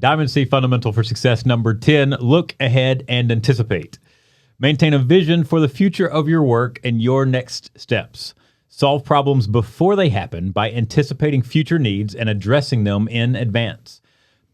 Diamond C Fundamental for Success number 10, look ahead and anticipate. Maintain a vision for the future of your work and your next steps. Solve problems before they happen by anticipating future needs and addressing them in advance.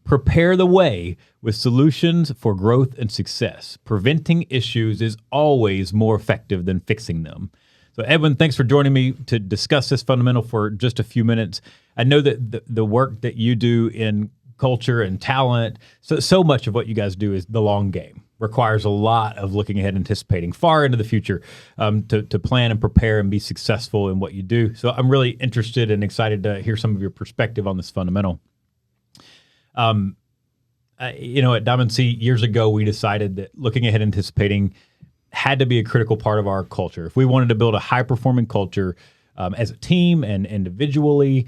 Prepare the way with solutions for growth and success. Preventing issues is always more effective than fixing them. So Edwin, thanks for joining me to discuss this fundamental for just a few minutes. I know that the work that you do in culture and talent, so much of what you guys do is the long game. Requires a lot of looking ahead, anticipating far into the future to plan and prepare and be successful in what you do. So I'm really interested and excited to hear some of your perspective on this fundamental. At Diamond C, years ago, we decided that looking ahead, anticipating had to be a critical part of our culture. If we wanted to build a high-performing culture as a team and individually,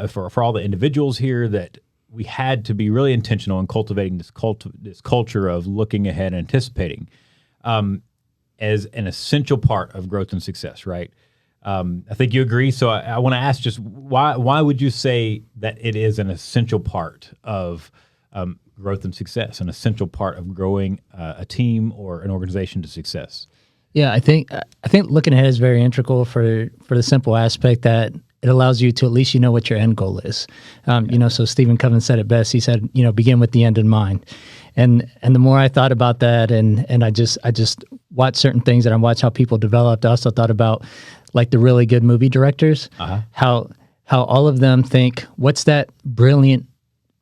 for all the individuals here, that we had to be really intentional in cultivating this culture of looking ahead and anticipating as an essential part of growth and success, right? I think you agree. So I want to ask just why would you say that it is an essential part of growth and success, an essential part of growing a team or an organization to success? Yeah, I think looking ahead is very integral for the simple aspect that it allows you to at least know what your end goal is. So Stephen Covey said it best. He said, begin with the end in mind. And the more I thought about that, and I just watched certain things and I watched how people developed. I also thought about like the really good movie directors, how all of them think, what's that brilliant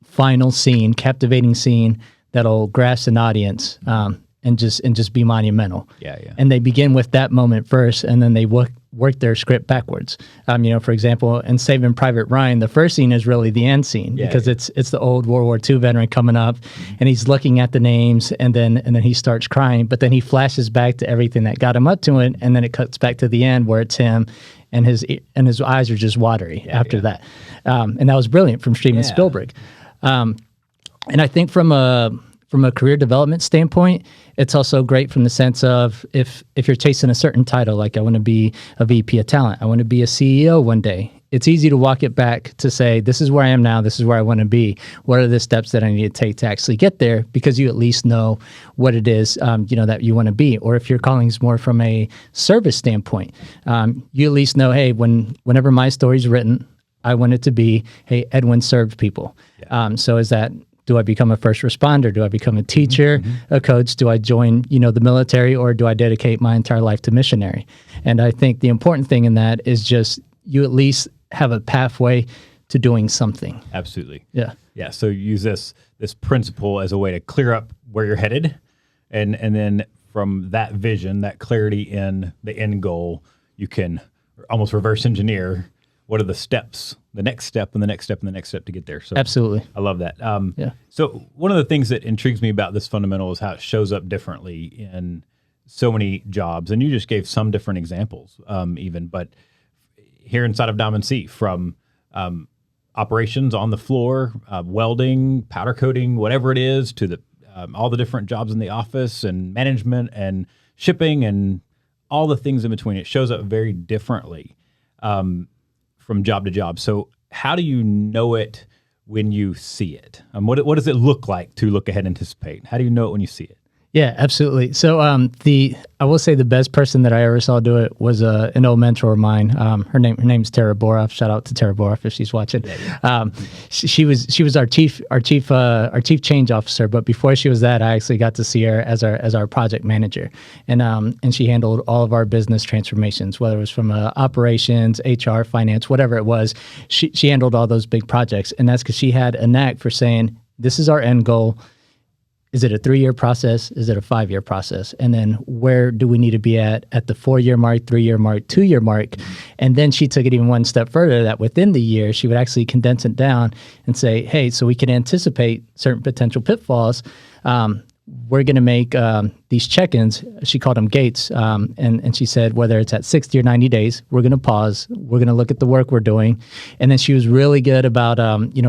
final scene, captivating scene that'll grasp an audience and just be monumental. Yeah. And they begin with that moment first, and then they work their script backwards. For example, in Saving Private Ryan, the first scene is really the end scene because it's the old World War II veteran coming up, and he's looking at the names, and then he starts crying. But then he flashes back to everything that got him up to it, and then it cuts back to the end where it's him, and his eyes are just watery after that. And that was brilliant from Steven Spielberg. And I think from a career development standpoint, it's also great from the sense of if you're chasing a certain title, like I want to be a VP of talent, I want to be a CEO one day. It's easy to walk it back to say, this is where I am now, this is where I want to be. What are the steps that I need to take to actually get there? Because you at least know what it is, that you want to be. Or if your calling is more from a service standpoint, you at least know, hey, whenever my story's written, I want it to be, hey, Edwin served people. So is that, do I become a first responder? Do I become a teacher, a coach? Do I join, the military, or do I dedicate my entire life to missionary? And I think the important thing in that is just you at least have a pathway to doing something. Absolutely. Yeah. Yeah. So use this principle as a way to clear up where you're headed, and then from that vision, that clarity in the end goal, you can almost reverse engineer what are the steps, the next step and the next step and the next step to get there. So absolutely. I love that. So one of the things that intrigues me about this fundamental is how it shows up differently in so many jobs. And you just gave some different examples but here inside of Diamond C, from operations on the floor, welding, powder coating, whatever it is, to the all the different jobs in the office and management and shipping and all the things in between. It shows up very differently from job to job. So how do you know it when you see it? What does it look like to look ahead and anticipate? How do you know it when you see it? Yeah, absolutely. So I will say the best person that I ever saw do it was an old mentor of mine. Her name's Tara Boroff. Shout out to Tara Boroff if she's watching. She was our chief change officer. But before she was that, I actually got to see her as our project manager, and she handled all of our business transformations, whether it was from operations, HR, finance, whatever it was. She handled all those big projects, and that's because she had a knack for saying, "This is our end goal. Is it a 3-year process? Is it a 5-year process? And then where do we need to be at the 4-year mark, 3-year mark, 2-year mark?" And then she took it even one step further, that within the year, she would actually condense it down and say, hey, so we can anticipate certain potential pitfalls. We're going to make these check-ins. She called them gates. And she said, whether it's at 60 or 90 days, we're going to pause. We're going to look at the work we're doing. And then she was really good about,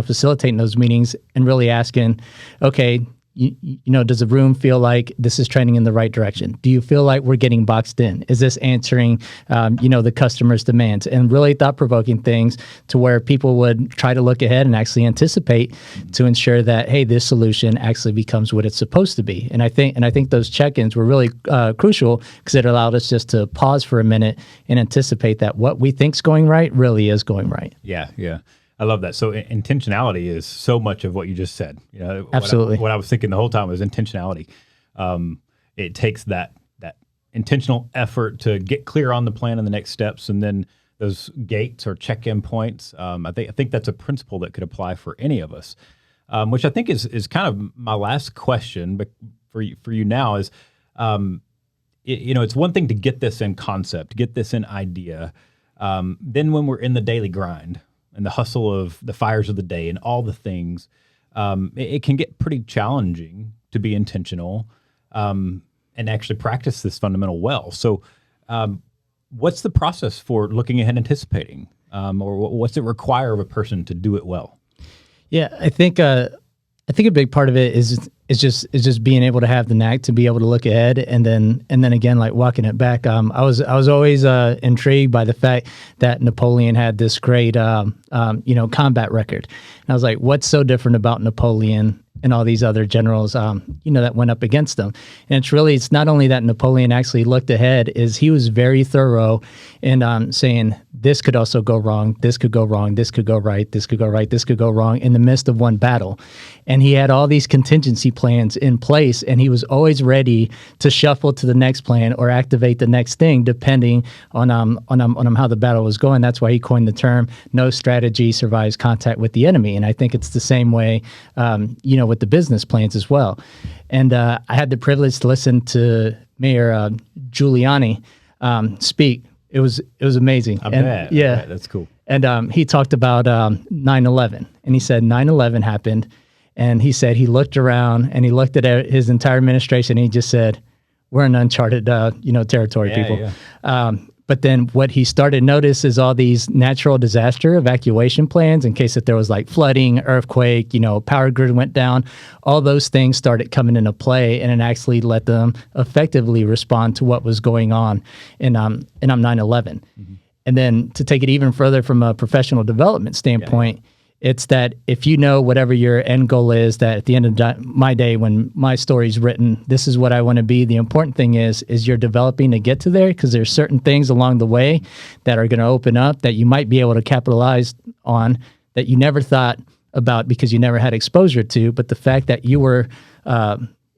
facilitating those meetings and really asking, okay, does the room feel like this is trending in the right direction? Do you feel like we're getting boxed in? Is this answering, the customer's demands? And really thought-provoking things to where people would try to look ahead and actually anticipate to ensure that, hey, this solution actually becomes what it's supposed to be. And I think those check-ins were really crucial because it allowed us just to pause for a minute and anticipate that what we think's going right really is going right. Yeah, yeah. I love that. So intentionality is so much of what you just said. Absolutely. What I was thinking the whole time was intentionality. It takes that intentional effort to get clear on the plan and the next steps, and then those gates or check-in points. I think that's a principle that could apply for any of us, which I think is kind of my last question. But for you now is, it's one thing to get this in concept, get this in idea. Then when we're in the daily grind and the hustle of the fires of the day and all the things, it can get pretty challenging to be intentional and actually practice this fundamental well. So what's the process for looking ahead and anticipating? Or what's it require of a person to do it well? Yeah, I think a big part of it is just being able to have the knack to be able to look ahead and then again, like walking it back. I was always intrigued by the fact that Napoleon had this great combat record. And I was like, what's so different about Napoleon and all these other generals that went up against them? And it's not only that Napoleon actually looked ahead, is he was very thorough in saying this could also go wrong, this could go wrong, this could go right, this could go right, this could go wrong in the midst of one battle. And he had all these contingency plans in place, and he was always ready to shuffle to the next plan or activate the next thing depending on how the battle was going. That's why he coined the term "no strategy survives contact with the enemy." And I think it's the same way, with the business plans as well. And I had the privilege to listen to Mayor Giuliani speak. It was amazing. I bet. That's cool. And he talked about 9/11, and he said 9/11 happened, and he said he looked around and he looked at his entire administration, and he just said, "We're in uncharted, territory, people." Yeah. But then what he started to notice is all these natural disaster evacuation plans in case if there was like flooding, earthquake, power grid went down. All those things started coming into play, and it actually let them effectively respond to what was going on in 9/11. Mm-hmm. And then to take it even further from a professional development standpoint, it's that if you know whatever your end goal is, that at the end of my day, when my story's written, this is what I want to be. The important thing is you're developing to get to there, because there's certain things along the way that are going to open up that you might be able to capitalize on that you never thought about because you never had exposure to. But the fact that you were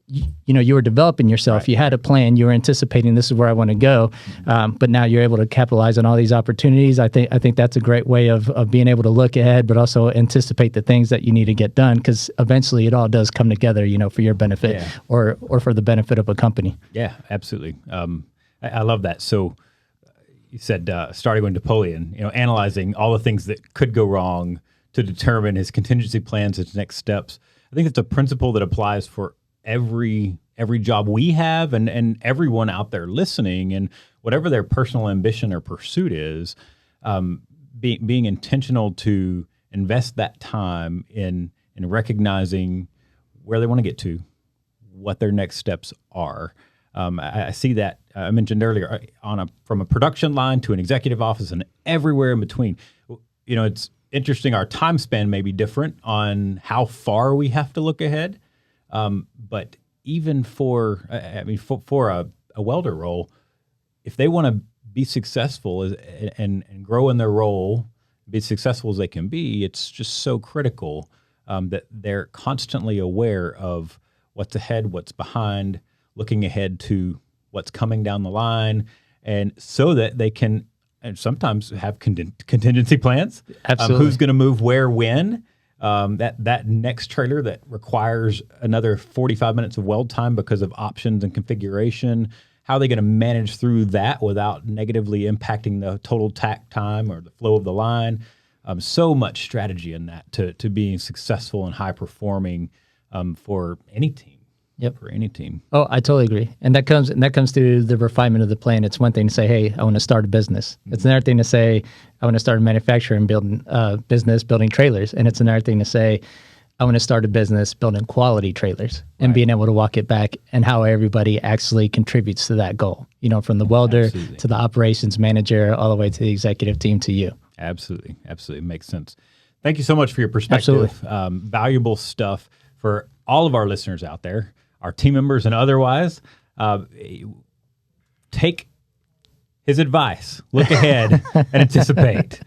you were developing yourself. Right. You had a plan. You were anticipating this is where I want to go, but now you're able to capitalize on all these opportunities. I think that's a great way of being able to look ahead, but also anticipate the things that you need to get done, because eventually it all does come together, for your benefit or for the benefit of a company. Yeah, absolutely. I love that. So you said starting with Napoleon, analyzing all the things that could go wrong to determine his contingency plans, his next steps. I think it's a principle that applies for every job we have and everyone out there listening, and whatever their personal ambition or pursuit is, being intentional to invest that time in recognizing where they want to get to, what their next steps are. I see that I mentioned earlier from a production line to an executive office and everywhere in between. It's interesting. Our time span may be different on how far we have to look ahead. But even for a welder role, if they want to be successful and grow in their role, be as successful as they can be, it's just so critical that they're constantly aware of what's ahead, what's behind, looking ahead to what's coming down the line, and so that they can sometimes have contingency plans. Absolutely. Who's going to move where, when. That next trailer that requires another 45 minutes of weld time because of options and configuration, how are they going to manage through that without negatively impacting the total tack time or the flow of the line? So much strategy in that to being successful and high performing for any team. Yep. For any team. Oh, I totally agree. And that comes through the refinement of the plan. It's one thing to say, hey, I want to start a business. Mm-hmm. It's another thing to say, I want to start a manufacturing building business, building trailers. And it's another thing to say, I want to start a business building quality trailers and being able to walk it back, and how everybody actually contributes to that goal, you know, from the welder to the operations manager, all the way to the executive team to you. Absolutely. Absolutely. Makes sense. Thank you so much for your perspective. Valuable stuff for all of our listeners out there, our team members and otherwise. Take his advice, look ahead and anticipate.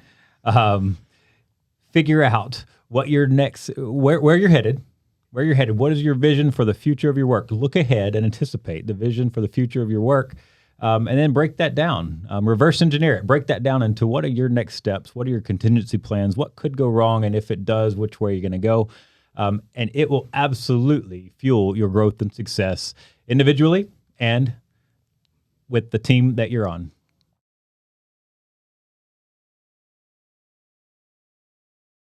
Figure out what your next, where you're headed, What is your vision for the future of your work? Look ahead and anticipate the vision for the future of your work. And then break that down, reverse engineer it, break that down into what are your next steps? What are your contingency plans? What could go wrong? And if it does, which way are you going to go? And it will absolutely fuel your growth and success individually and with the team that you're on.